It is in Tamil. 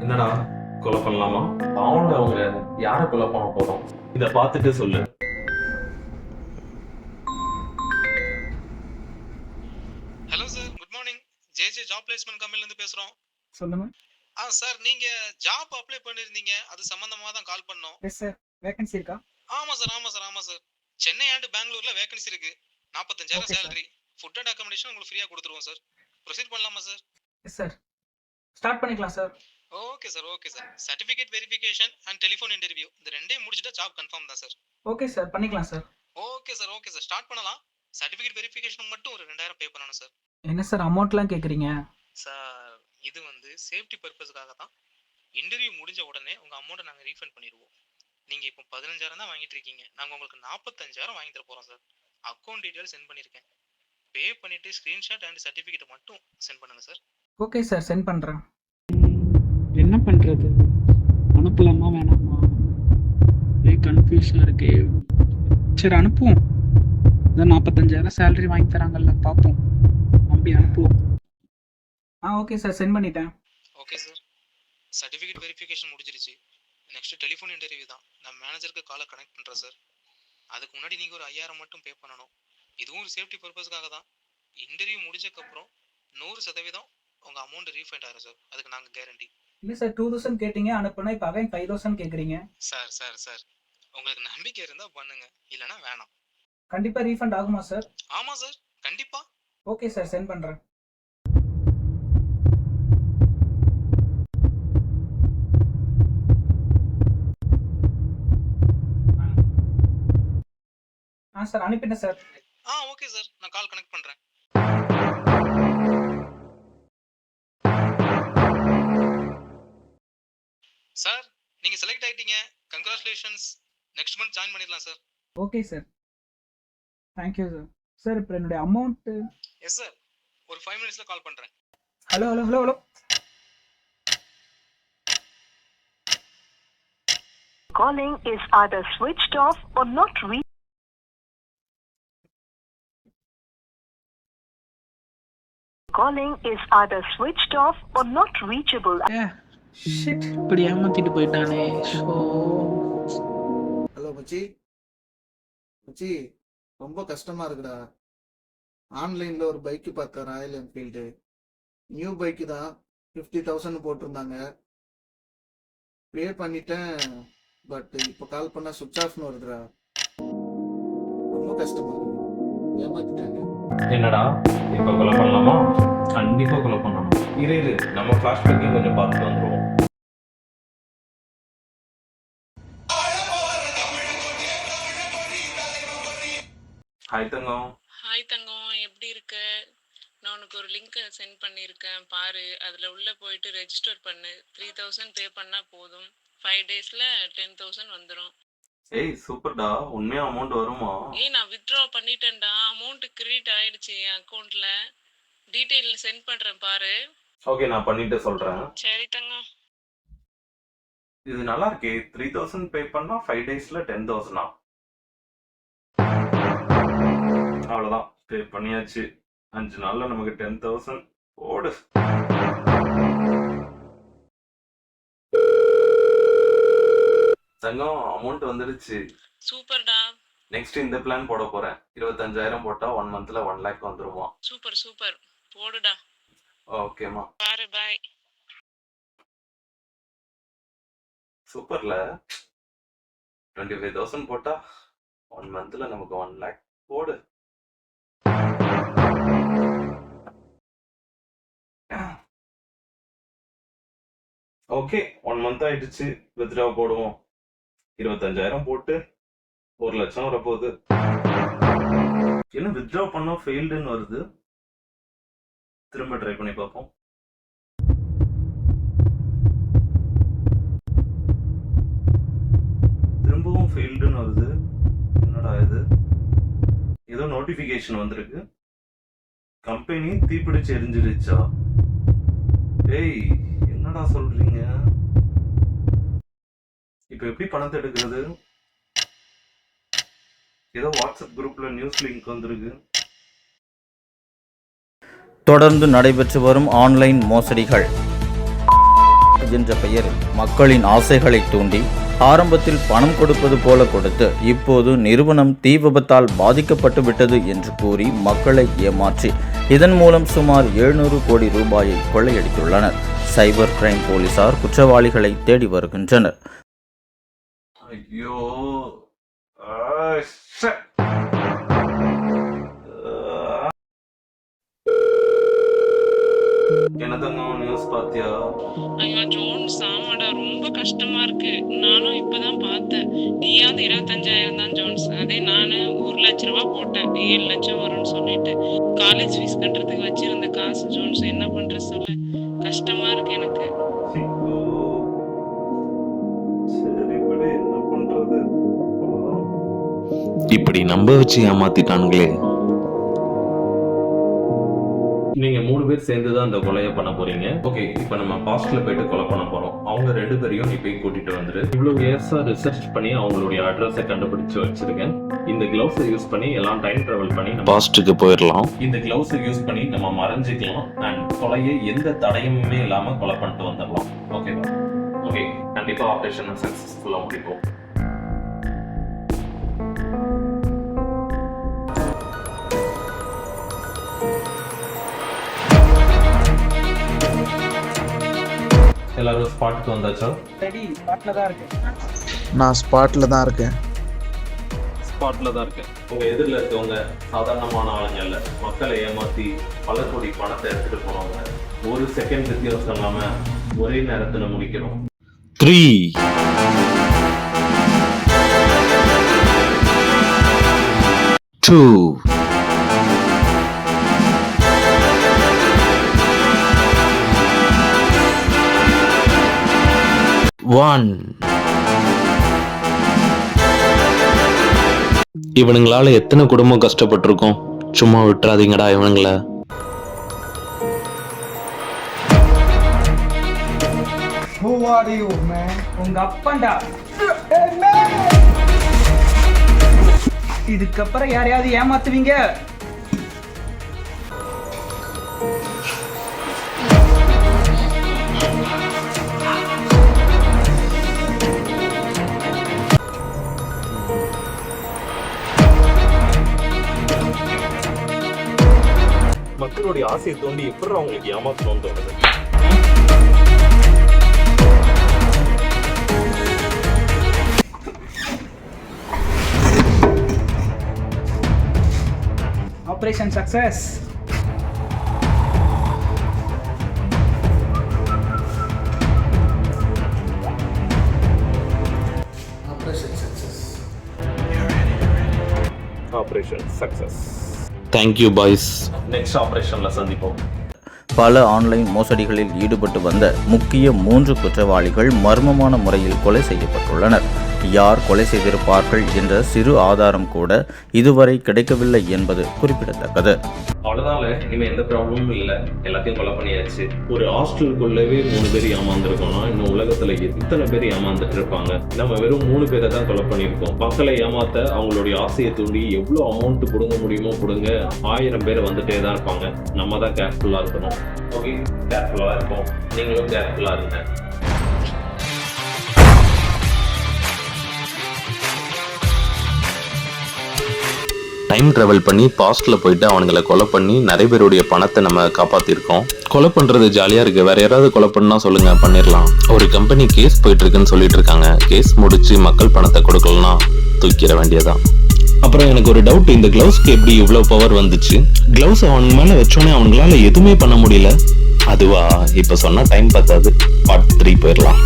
என்னடா கொலை பண்ணலாமா? அவங்கள அவங்க யாரை கொலை பண்ண போறோம்? இத பார்த்துட்டு சொல்லு. Hello sir, good morning. JJ job placement கம்பெனில இருந்து பேசுறோம். சொல்லுங்க. சார், நீங்க ஜாப் அப்ளை பண்ணிருந்தீங்க. அது சம்பந்தமா தான் கால் பண்ணோம். Yes sir. வேகன்சி இருக்கா? ஆமா சார். சென்னை அண்ட் பெங்களூர்ல வேகன்சி இருக்கு. 45,000 okay sir. Salary. Food and accommodation உங்களுக்கு ஃப்ரீயா கொடுத்துருவோம் சார். ப்ரொசீட் பண்ணலாமா சார்? Yes sir. ஸ்டார்ட் பண்ணிக்கலாம் sir. Okay sir. Certificate verification and telephone interview இந்த ரெண்டையும் முடிச்சிட்டா ஜாப் கன்ஃபார்ம் தான் சார். ஓகே சார், பண்ணிக்கலாம் சார். Okay sir. ஸ்டார்ட் பண்ணலாம். சர்டிபிகேட் வெரிஃபிகேஷன் மட்டும் ஒரு 2000 பே பண்ணணும் சார். என்ன சார் அமௌண்ட்லாம் கேட்குறீங்க? சார், இது வந்து சேஃப்டி பர்பஸ்க்காக தான். இன்டர்வியூ முடிஞ்ச உடனே உங்க அமௌண்ட்டை நாங்க ரீஃபண்ட் பண்ணிடுவோம். நீங்க இப்போ 15,000 தான் வாங்கிட்டு இருக்கீங்க. நாங்க உங்களுக்கு 45,000 வாங்கி தர போறோம் சார். அக்கௌண்ட் டீடைல் சென்ட் பண்ணிருக்கேன். பே பண்ணிட்டு ஸ்கிரீன்ஷாட் அண்ட் சர்டிபிகேட் மட்டும் சென்ட் பண்ணுங்க சார். ஓகே சார், சென்ட் பண்ணுறேன். என்ன பண்ணுறது? அனுப்பலாமா வேணாமா? கன்ஃபியூஷனாக இருக்கே. சரி அனுப்புவோம். இதான் 45,000 சேலரி வாங்கி தராங்கல்ல, பார்ப்போம். நம்பி அனுப்புவோம். ஓகே சார், சென்ட் பண்ணிட்டேன். Okay sir. சர்டிபிகேட் வெரிஃபிகேஷன் முடிஞ்சிருச்சு. நெக்ஸ்ட் டெலிஃபோன் இன்டர்வியூ தான். நான் மேனேஜருக்கு காலை கனெக்ட் பண்றேன் சார். அதுக்கு முன்னாடி நீங்க ஒரு 5,000 மட்டும் பே பண்ணணும். இதுவும் ஒரு சேஃப்டி பர்பஸ்க்காக தான். இன்டர்வியூ முடிஞ்சதுக்கு அப்புறம் 100% உங்க அமௌண்ட் ரீஃபண்ட் ஆகும் சார். அதுக்கு நாங்க கேரண்டி. இல்லை சார், 2000 கேட்டீங்க, அனுப்புனா இப்போ அகைன் 5000 கேட்குறீங்க. சார் உங்களுக்கு நம்பிக்கை இருந்தா பண்ணுங்க, இல்லைன்னா வேணாம். கண்டிப்பாக ரீஃபண்ட் ஆகுமா சார்? ஆமா சார், கண்டிப்பா. ஓகே சார், சென்ட் பண்ணுறேன். சார் அனுப்பிட்டேன் சார். ஓகே சார், நான் கால் கனெக்ட் பண்றேன். சார், நீங்க செலக்ட் ஆயிட்டீங்க. கங்க்ராச்சுலேஷன்ஸ். நெக்ஸ்ட் மந்த் ஜாயின் பண்ணிடலாம் sir. Okay sir, thank you sir. Sir இப்போ என்னுடைய அமௌண்ட்டு. எஸ் சார், ஒரு 5 மினிட்ஸ்ல கால் பண்றேன். Hello. Calling is either switched off or not reached. Calling is either switched off or not reachable. Shit, இப்படி ஏமாத்திட்டு போயிட்டானே. ஷோ. ஹலோ மச்சி, ரொம்ப கஷ்டமா இருக்குடா. ஆன்லைன்ல ஒரு பைக்கு பார்த்தேன், ராயல் என்ஃபீல்டு நியூ பைக்கு தான். 50,000 போட்டிருந்தாங்க. பே பண்ணிட்டேன். பட் இப்போ கால் பண்ணா சுவிட்ச் ஆஃப்னு வருதுடா. ரொம்ப கஷ்டமா இருக்கு. ஏமாத்திட்டாங்க. என்னடா இப்ப கொலை பண்ணலாமா? கண்டிப்பா கொலை பண்ணணும். இரு நம்ம ஃபிளாஷ்பேக்கையும் கொஞ்சம் பார்த்துட்டு வந்துருவோம். ஹாய் தங்கம். ஹாய் தங்கம், எப்படி இருக்க? நான் உனக்கு ஒரு லிங்க் சென்ட் பண்ணியிருக்கேன் பாரு. அதில் உள்ளே போயிட்டு ரெஜிஸ்டர் பண்ணு. 3,000 பே பண்ணால் போதும். 5 டேஸில் 10,000 வந்துடும். ஏய் சூப்பர்டா, உண்மையா அமௌண்ட் வருமா? நான் வித்ட்ரா பண்ணிட்டேன்டா. அமௌண்ட் கிரெடிட் ஆயிடுச்சு என் அக்கௌண்ட்டில். டீட்டெயில் சென்ட் பண்ணுறேன் பாரு. ஓகே, நான் பண்ணிட்டு சொல்றேன். சரி தங்கம். இது நல்லா இருக்கே. 3,000 பே பண்ணா 5 டேஸ்ல 10,000. அவ்வளவுதான், பே பண்ணியாச்சு. 5 நாள்ல நமக்கு 10,000 ஓடு. தங்கம், அமௌண்ட் வந்துடுச்சு. சூப்பர்டா. நெக்ஸ்ட் இந்த பிளான் போட போறேன். 25,000 போட்டா 1 மந்த்ல 1 லேக் வந்துருமா? சூப்பர் போடுடா. ஓகேமா. பாரு, பாய். சூப்பர்ல. 25,000 போட்டா 1 மந்த்ல நமக்கு 1 லேக் போடு. ஓகே, 1 மந்த் ஆயிடுச்சு. வித்ட்ரா போடுவோம். 25,000 போட்டு 1 லட்சம் வரப்போகுது. என்ன வித்ட்ரா பண்ணா ஃபெயில்டுன்னு வருது? திரும்ப ட்ரை பண்ணி பார்ப்போம். திரும்பவும் ஃபெயில்டுன்னு வருது. என்னடா இது? ஏதோ நோட்டிஃபிகேஷன் வந்திருக்கு. கம்பெனி தீப்பிடிச்சு எரிஞ்சிடுச்சா? ஏய், என்னடா சொல்றீங்க? இப்ப எப்படி பணத்தை எடுக்கிறது? ஏதோ வாட்ஸ்அப் குரூப்ல நியூஸ் லிங்க் வந்திருக்கு. தொடர்ந்து நடைபெற்று வரும் ஆன்லைன் மோசடிகள் என்ற பெயரில் மக்களின் ஆசைகளை தூண்டி ஆரம்பத்தில் பணம் கொடுப்பது போல கொடுத்து இப்போது நிறுவனம் தீ விபத்தால் பாதிக்கப்பட்டு விட்டது என்று கூறி மக்களை ஏமாற்றி இதன் மூலம் சுமார் 700 கோடி ரூபாயை கொள்ளையடித்துள்ளனர். சைபர் கிரைம் போலீசார் குற்றவாளிகளை தேடி வருகின்றனர். ஐயோ என்னதங்க நியூஸ் பாத்தியா? ஐயோ ஜோன்ஸ், ஆமாடா, ரொம்ப கஷ்டமா இருக்கு. நானும் இப்பதான் பார்த்தேன். நீயாவது 25,000 தான் ஜோன்ஸ். அதே நானு 1 லட்ச ரூபா போட்டேன், 7 லட்சம் வரும்னு சொல்லிட்டு. காலேஜ் ஃபீஸ் கட்டுறதுக்கு வச்சிருந்த காசு ஜோன்ஸ், என்ன பண்ற சொல்லு. கஷ்டமா இருக்கு எனக்கு. சரி விடு, என்ன பண்றது? இப்படி நம்ப வச்சு ஏமாத்திட்டானுங்களே. நீங்க 3 பேர் சேர்ந்து தான் இந்த கொலையை பண்ண போறீங்க. ஓகே, இப்போ நம்ம பாஸ்ட்ல போயிட்டு கொலை பண்ண போறோம். அவங்க 2 பேரையும் நீ போய் கூட்டிட்டு வந்துரு. இவ்வளவு இயர்ஸா ரிசர்ச் பண்ணி அவங்களுடைய அட்ரஸை கண்டுபிடிச்சு வச்சிருக்கேன். இந்த கிளவுஸை யூஸ் பண்ணி எல்லாம் டைம் டிராவல் பண்ணி பாஸ்ட்டுக்கு போயிடலாம். இந்த கிளவுஸை யூஸ் பண்ணி நம்ம மறைஞ்சிக்கலாம் அண்ட் கொலையை எந்த தடயமுமே இல்லாம கொலை பண்ணிட்டு வந்துடலாம். ஓகேவா? ஓகே, கண்டிப்பா ஆபரேஷன் சக்சஸ்ஃபுல்லா முடிப்போம். எல்லாரும் ஸ்பாட்டுக்கு வந்தாச்சா? ரெடி, ஸ்பாட்ல தான் இருக்கு. நான் ஸ்பாட்ல தான் இருக்கேன். ஸ்பாட்ல தான் இருக்கேன். உங்க எதிரில் இருக்கவங்க சாதாரணமான ஆளுங்க இல்ல, மக்களை ஏமாத்தி பல கோடி பணத்தை எடுத்துட்டு போனவங்க. 1 செகண்ட் வித்தியாசம் இல்லாம ஒரே நேரத்துல முடிக்கிறோம். 3 2 1. இவனுங்களால எத்தனை குடும்பம் கஷ்டப்பட்டிருக்கோம். சும்மா விட்டுறாதீங்கடா இவனுங்கள. Who are you, man? உங்க அப்பன்டா. இதுக்கப்புறம் யாரையாவது ஏமாத்துவீங்க? மக்களுடைய ஆசையை தோண்டி எப்படி அவங்களுக்கு ஏமாத்தணும்னு தோணுது? Operation success. Operation success. Thank you boys. Next ஆபரேஷன்ல சந்திப்போம். பல ஆன்லைன் மோசடிகளில் ஈடுபட்டு வந்த முக்கிய 3 குற்றவாளிகள் மர்மமான முறையில் கொலை செய்யப்பட்டுள்ளனர். யார் கொலை செய்திருப்பார்கள் என்ற சிறு ஆதாரம் கூட இதுவரை கிடைக்கவில்லை என்பது குறிப்பிடத்தக்கது. அவ்வளவுதான், இனிமே எந்த ப்ராப்ளமும் இல்லை. எல்லாத்தையும் கொலை பண்ணியாச்சு. ஒரு ஹாஸ்டலுக்குள்ளவே 3 பேர் ஏமாந்துருக்கோம்னா இன்னும் உலகத்துல எத்தனை பேர் ஏமாந்துட்டு இருப்பாங்க? நம்ம வெறும் 3 பேரை தான் கொலை பண்ணியிருக்கோம். மக்களை ஏமாத்த அவங்களுடைய ஆசையை தூண்டி எவ்வளவு அமௌண்ட் கொடுங்க முடியுமோ கொடுங்க. 1000 பேர் வந்துட்டே தான் இருப்பாங்க. நம்ம தான் கேர்ஃபுல்லா இருக்கணும். ஓகே, கேர்ஃபுல்லா இருப்போம். நீங்களும் கேர்ஃபுல்லா இருங்க. டைம் டிராவல் பண்ணி பாஸ்ட்ல போயிட்டு அவனுங்களை கொலை பண்ணி நிறைய பேருடைய பணத்தை நம்ம காப்பாத்திருக்கோம். கொலை பண்றது ஜாலியா இருக்கு. வேற யாராவது கொலை பண்ணா சொல்லுங்க, பண்ணிடலாம். ஒரு கம்பெனி கேஸ் போயிட்டு இருக்குன்னு சொல்லிட்டு இருக்காங்க. கேஸ் முடிச்சு மக்கள் பணத்தை கொடுக்கலன்னா தூக்கிட வேண்டியதான். அப்புறம் எனக்கு ஒரு டவுட், இந்த கிளவுஸ்க்கு எப்படி இவ்வளவு பவர் வந்துச்சு? கிளவுஸ் அவனுக்கு மேல வச்சோன்னே அவனுங்களால எதுவுமே பண்ண முடியல. அதுவா? இப்ப சொன்னா டைம் பத்தாது. பார்ட் 3 போயிடலாம்.